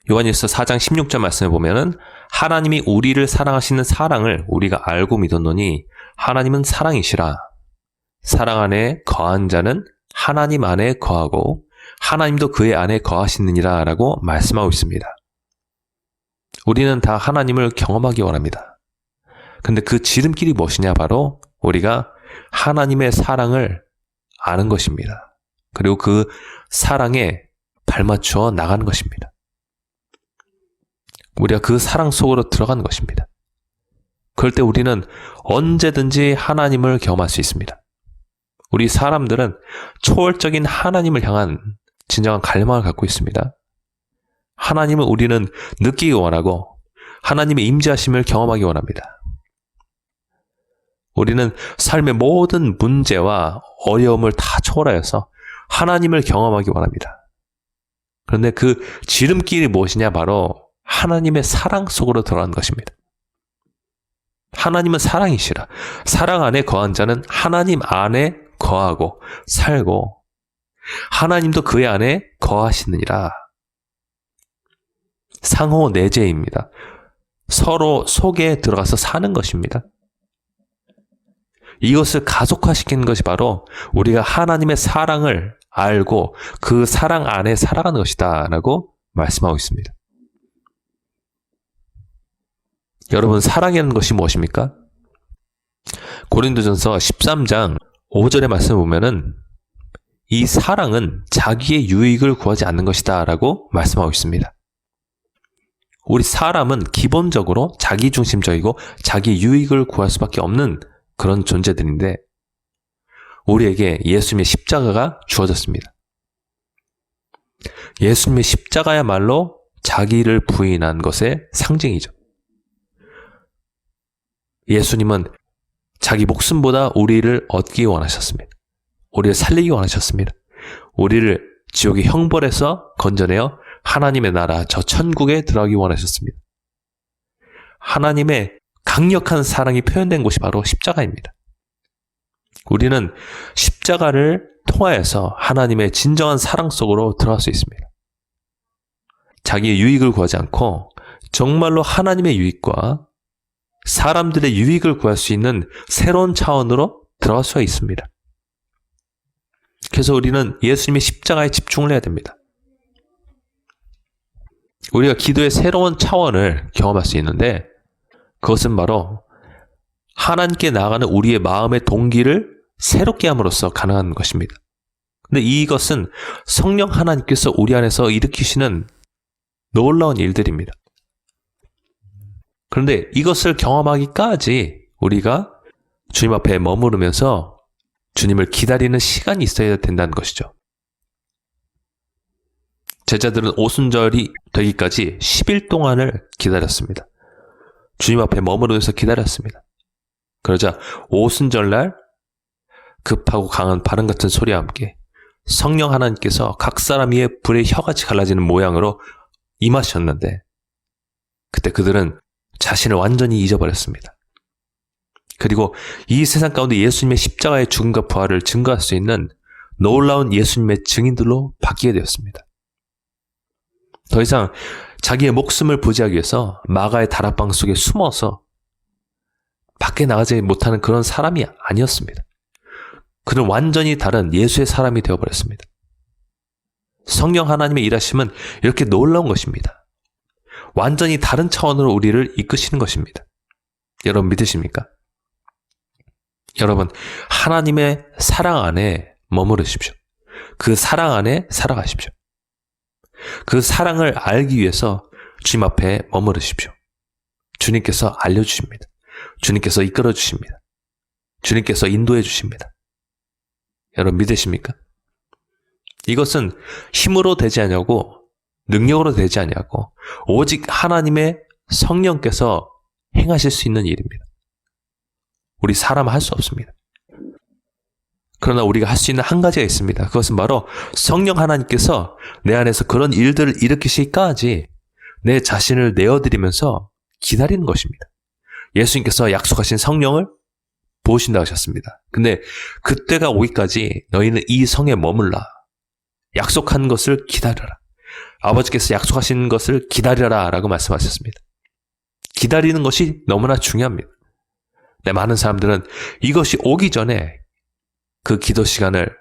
요한일서 4장 16절 말씀에 보면은 하나님이 우리를 사랑하시는 사랑을 우리가 알고 믿었노니 하나님은 사랑이시라. 사랑 안에 거한 자는 하나님 안에 거하고 하나님도 그의 안에 거하시느니라 라고 말씀하고 있습니다. 우리는 다 하나님을 경험하기 원합니다. 근데 그 지름길이 무엇이냐? 바로 우리가 하나님의 사랑을 아는 것입니다. 그리고 그 사랑에 발맞추어 나가는 것입니다. 우리가 그 사랑 속으로 들어가는 것입니다. 그럴 때 우리는 언제든지 하나님을 경험할 수 있습니다. 우리 사람들은 초월적인 하나님을 향한 진정한 갈망을 갖고 있습니다. 하나님을 우리는 느끼기 원하고 하나님의 임재하심을 경험하기 원합니다. 우리는 삶의 모든 문제와 어려움을 다 초월하여서 하나님을 경험하기 원합니다. 그런데 그 지름길이 무엇이냐? 바로 하나님의 사랑 속으로 들어가는 것입니다. 하나님은 사랑이시라. 사랑 안에 거한 자는 하나님 안에 거하고 살고 하나님도 그의 안에 거하시느니라. 상호 내재입니다. 서로 속에 들어가서 사는 것입니다. 이것을 가속화시키는 것이 바로 우리가 하나님의 사랑을 알고 그 사랑 안에 살아가는 것이다 라고 말씀하고 있습니다. 여러분, 사랑이라는 것이 무엇입니까? 고린도전서 13장 5절의 말씀을 보면은 이 사랑은 자기의 유익을 구하지 않는 것이다 라고 말씀하고 있습니다. 우리 사람은 기본적으로 자기중심적이고 자기 유익을 구할 수밖에 없는 그런 존재들인데 우리에게 예수님의 십자가가 주어졌습니다. 예수님의 십자가야말로 자기를 부인한 것의 상징이죠. 예수님은 자기 목숨보다 우리를 얻기 원하셨습니다. 우리를 살리기 원하셨습니다. 우리를 지옥의 형벌에서 건져내어 하나님의 나라, 저 천국에 들어가기 원하셨습니다. 하나님의 강력한 사랑이 표현된 곳이 바로 십자가입니다. 우리는 십자가를 통하여서 하나님의 진정한 사랑 속으로 들어갈 수 있습니다. 자기의 유익을 구하지 않고 정말로 하나님의 유익과 사람들의 유익을 구할 수 있는 새로운 차원으로 들어갈 수가 있습니다. 그래서 우리는 예수님의 십자가에 집중을 해야 됩니다. 우리가 기도의 새로운 차원을 경험할 수 있는데 그것은 바로 하나님께 나아가는 우리의 마음의 동기를 새롭게 함으로써 가능한 것입니다. 근데 이것은 성령 하나님께서 우리 안에서 일으키시는 놀라운 일들입니다. 그런데 이것을 경험하기까지 우리가 주님 앞에 머무르면서 주님을 기다리는 시간이 있어야 된다는 것이죠. 제자들은 오순절이 되기까지 10일 동안을 기다렸습니다. 주님 앞에 머무르면서 기다렸습니다. 그러자 오순절날 급하고 강한 바람 같은 소리와 함께 성령 하나님께서 각 사람 위에 불의 혀같이 갈라지는 모양으로 임하셨는데 그때 그들은 자신을 완전히 잊어버렸습니다. 그리고 이 세상 가운데 예수님의 십자가의 죽음과 부활을 증거할 수 있는 놀라운 예수님의 증인들로 바뀌게 되었습니다. 더 이상 자기의 목숨을 부지하기 위해서 마가의 다락방 속에 숨어서 밖에 나가지 못하는 그런 사람이 아니었습니다. 그는 완전히 다른 예수의 사람이 되어버렸습니다. 성령 하나님의 일하심은 이렇게 놀라운 것입니다. 완전히 다른 차원으로 우리를 이끄시는 것입니다. 여러분 믿으십니까? 여러분, 하나님의 사랑 안에 머무르십시오. 그 사랑 안에 살아가십시오. 그 사랑을 알기 위해서 주님 앞에 머무르십시오. 주님께서 알려주십니다. 주님께서 이끌어 주십니다. 주님께서 인도해 주십니다. 여러분 믿으십니까? 이것은 힘으로 되지 않냐고 능력으로 되지 않냐고 오직 하나님의 성령께서 행하실 수 있는 일입니다. 우리 사람은 할 수 없습니다. 그러나 우리가 할 수 있는 한 가지가 있습니다. 그것은 바로 성령 하나님께서 내 안에서 그런 일들을 일으키시기까지 내 자신을 내어드리면서 기다리는 것입니다. 예수님께서 약속하신 성령을 부으신다고 하셨습니다. 근데 그때가 오기까지 너희는 이 성에 머물라. 약속한 것을 기다려라. 아버지께서 약속하신 것을 기다려라 라고 말씀하셨습니다. 기다리는 것이 너무나 중요합니다. 많은 사람들은 이것이 오기 전에 그 기도 시간을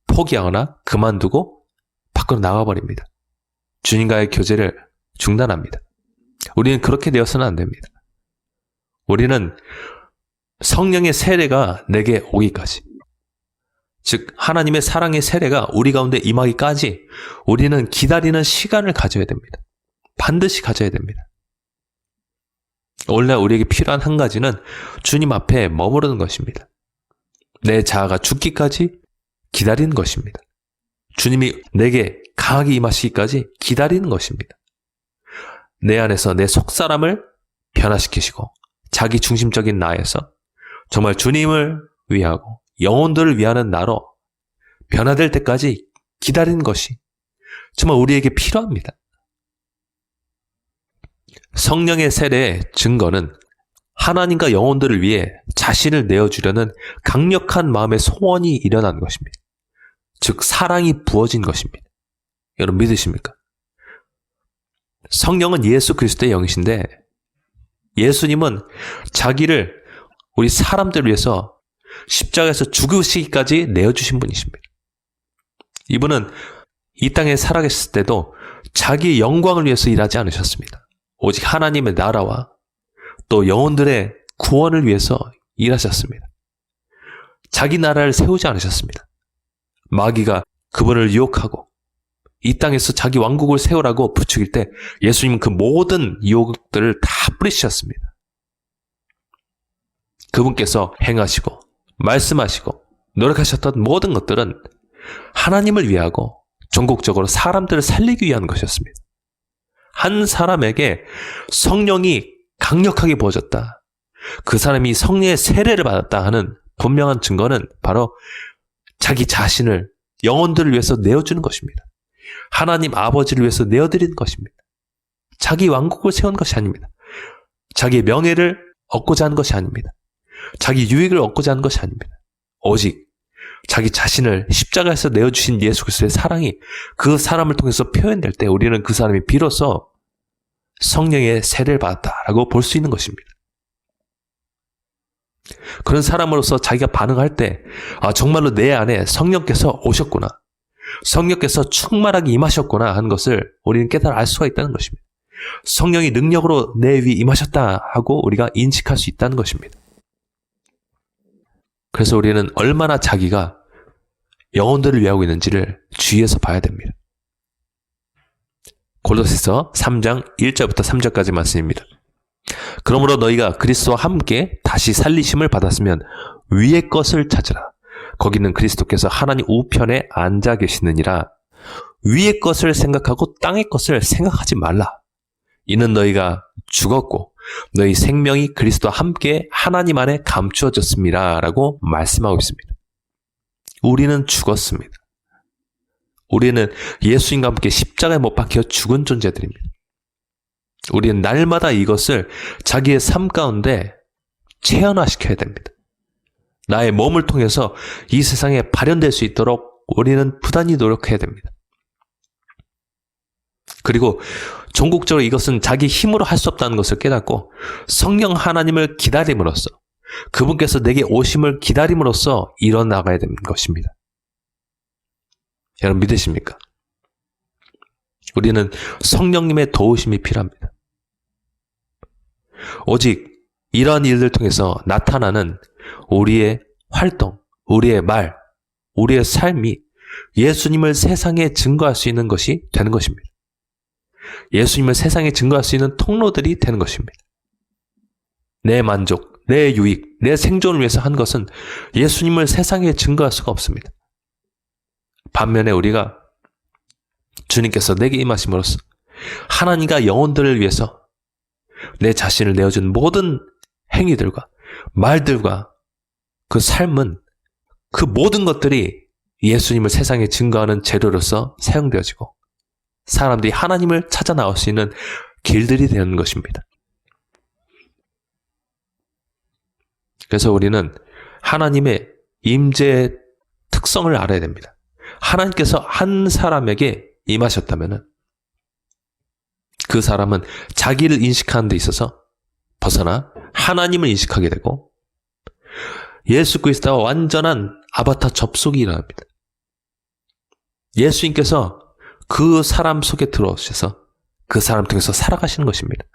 포기하거나 그만두고 밖으로 나가버립니다. 주님과의 교제를 중단합니다. 우리는 그렇게 되어서는 안 됩니다. 우리는 성령의 세례가 내게 오기까지, 즉 하나님의 사랑의 세례가 우리 가운데 임하기까지 우리는 기다리는 시간을 가져야 됩니다. 반드시 가져야 됩니다. 오늘날 우리에게 필요한 한 가지는 주님 앞에 머무르는 것입니다. 내 자아가 죽기까지 기다리는 것입니다. 주님이 내게 강하게 임하시기까지 기다리는 것입니다. 내 안에서 내 속사람을 변화시키시고 자기 중심적인 나에서 정말 주님을 위하고 영혼들을 위하는 나로 변화될 때까지 기다리는 것이 정말 우리에게 필요합니다. 성령의 세례의 증거는 하나님과 영혼들을 위해 자신을 내어주려는 강력한 마음의 소원이 일어난 것입니다. 즉 사랑이 부어진 것입니다. 여러분 믿으십니까? 성령은 예수 그리스도의 영이신데 예수님은 자기를 우리 사람들을 위해서 십자가에서 죽으시기까지 내어주신 분이십니다. 이분은 이 땅에 살아계셨을 때도 자기의 영광을 위해서 일하지 않으셨습니다. 오직 하나님의 나라와 또 영혼들의 구원을 위해서 일하셨습니다. 자기 나라를 세우지 않으셨습니다. 마귀가 그분을 유혹하고 이 땅에서 자기 왕국을 세우라고 부추길 때 예수님은 그 모든 유혹들을 다 뿌리셨습니다. 그분께서 행하시고 말씀하시고 노력하셨던 모든 것들은 하나님을 위하고 전국적으로 사람들을 살리기 위한 것이었습니다. 한 사람에게 성령이 강력하게 부어졌다, 그 사람이 성령의 세례를 받았다 하는 분명한 증거는 바로 자기 자신을 영혼들을 위해서 내어주는 것입니다. 하나님 아버지를 위해서 내어드리는 것입니다. 자기 왕국을 세운 것이 아닙니다. 자기의 명예를 얻고자 하는 것이 아닙니다. 자기 유익을 얻고자 하는 것이 아닙니다. 오직 자기 자신을 십자가에서 내어주신 예수 그리스도의 사랑이 그 사람을 통해서 표현될 때 우리는 그 사람이 비로소 성령의 세례를 받았다라고 볼 수 있는 것입니다. 그런 사람으로서 자기가 반응할 때 정말로 내 안에 성령께서 오셨구나, 성령께서 충만하게 임하셨구나 하는 것을 우리는 깨달아 알 수가 있다는 것입니다. 성령이 능력으로 내 위에 임하셨다 하고 우리가 인식할 수 있다는 것입니다. 그래서 우리는 얼마나 자기가 영혼들을 위하고 있는지를 주의해서 봐야 됩니다. 골로새서 3장 1절부터 3절까지 말씀입니다. 그러므로 너희가 그리스도와 함께 다시 살리심을 받았으면 위의 것을 찾으라. 거기는 그리스도께서 하나님 우편에 앉아 계시느니라. 위의 것을 생각하고 땅의 것을 생각하지 말라. 이는 너희가 죽었고 너희 생명이 그리스도와 함께 하나님 안에 감추어졌습니다. 라고 말씀하고 있습니다. 우리는 죽었습니다. 우리는 예수님과 함께 십자가에 못 박혀 죽은 존재들입니다. 우리는 날마다 이것을 자기의 삶 가운데 체현화시켜야 됩니다. 나의 몸을 통해서 이 세상에 발현될 수 있도록 우리는 부단히 노력해야 됩니다. 그리고 전국적으로 이것은 자기 힘으로 할 수 없다는 것을 깨닫고 성령 하나님을 기다림으로써, 그분께서 내게 오심을 기다림으로써 일어나가야 되는 것입니다. 여러분 믿으십니까? 우리는 성령님의 도우심이 필요합니다. 오직 이러한 일들 통해서 나타나는 우리의 활동, 우리의 말, 우리의 삶이 예수님을 세상에 증거할 수 있는 것이 되는 것입니다. 예수님을 세상에 증거할 수 있는 통로들이 되는 것입니다. 내 만족, 내 유익, 내 생존을 위해서 한 것은 예수님을 세상에 증거할 수가 없습니다. 반면에 우리가 주님께서 내게 임하심으로써 하나님과 영혼들을 위해서 내 자신을 내어준 모든 행위들과 말들과 그 삶은, 그 모든 것들이 예수님을 세상에 증거하는 재료로서 사용되어지고 사람들이 하나님을 찾아 나올 수 있는 길들이 되는 것입니다. 그래서 우리는 하나님의 임재의 특성을 알아야 됩니다. 하나님께서 한 사람에게 임하셨다면 그 사람은 자기를 인식하는 데 있어서 벗어나 하나님을 인식하게 되고 예수 그리스도와 완전한 아바타 접속이 일어납니다. 예수님께서 그 사람 속에 들어오셔서 그 사람 통해서 살아가시는 것입니다.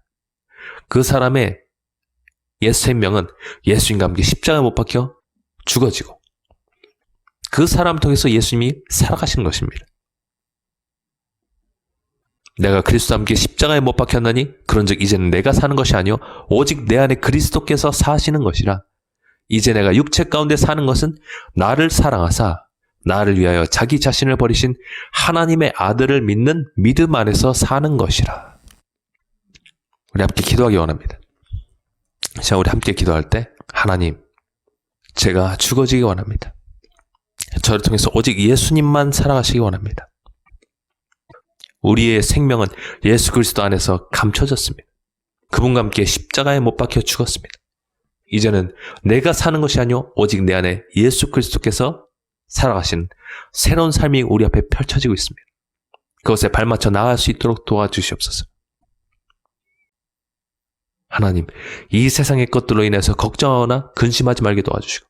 그 사람의 옛 생명은 예수님과 함께 십자가에 못 박혀 죽어지고 그 사람 통해서 예수님이 살아가시는 것입니다. 내가 그리스도와 함께 십자가에 못 박혔나니 그런즉 이제는 내가 사는 것이 아니요 오직 내 안에 그리스도께서 사시는 것이라. 이제 내가 육체 가운데 사는 것은 나를 사랑하사 나를 위하여 자기 자신을 버리신 하나님의 아들을 믿는 믿음 안에서 사는 것이라. 우리 함께 기도하기 원합니다. 자, 우리 함께 기도할 때 하나님, 제가 죽어지기 원합니다. 저를 통해서 오직 예수님만 살아가시기 원합니다. 우리의 생명은 예수 그리스도 안에서 감춰졌습니다. 그분과 함께 십자가에 못 박혀 죽었습니다. 이제는 내가 사는 것이 아니오 오직 내 안에 예수 그리스도께서 살아가신 새로운 삶이 우리 앞에 펼쳐지고 있습니다. 그것에 발맞춰 나아갈 수 있도록 도와주시옵소서. 하나님, 이 세상의 것들로 인해서 걱정하거나 근심하지 말게 도와주시고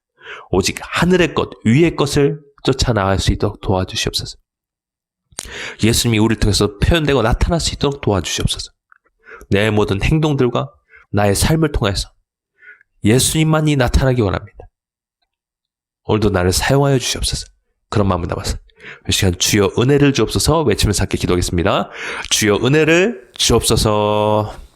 오직 하늘의 것, 위의 것을 쫓아 나갈 수 있도록 도와주시옵소서. 예수님이 우리를 통해서 표현되고 나타날 수 있도록 도와주시옵소서. 내 모든 행동들과 나의 삶을 통해서 예수님만이 나타나기 원합니다. 오늘도 나를 사용하여 주시옵소서. 그런 마음을 담아서 이 시간 주여 은혜를 주옵소서 외치면서 함께 기도하겠습니다. 주여 은혜를 주옵소서.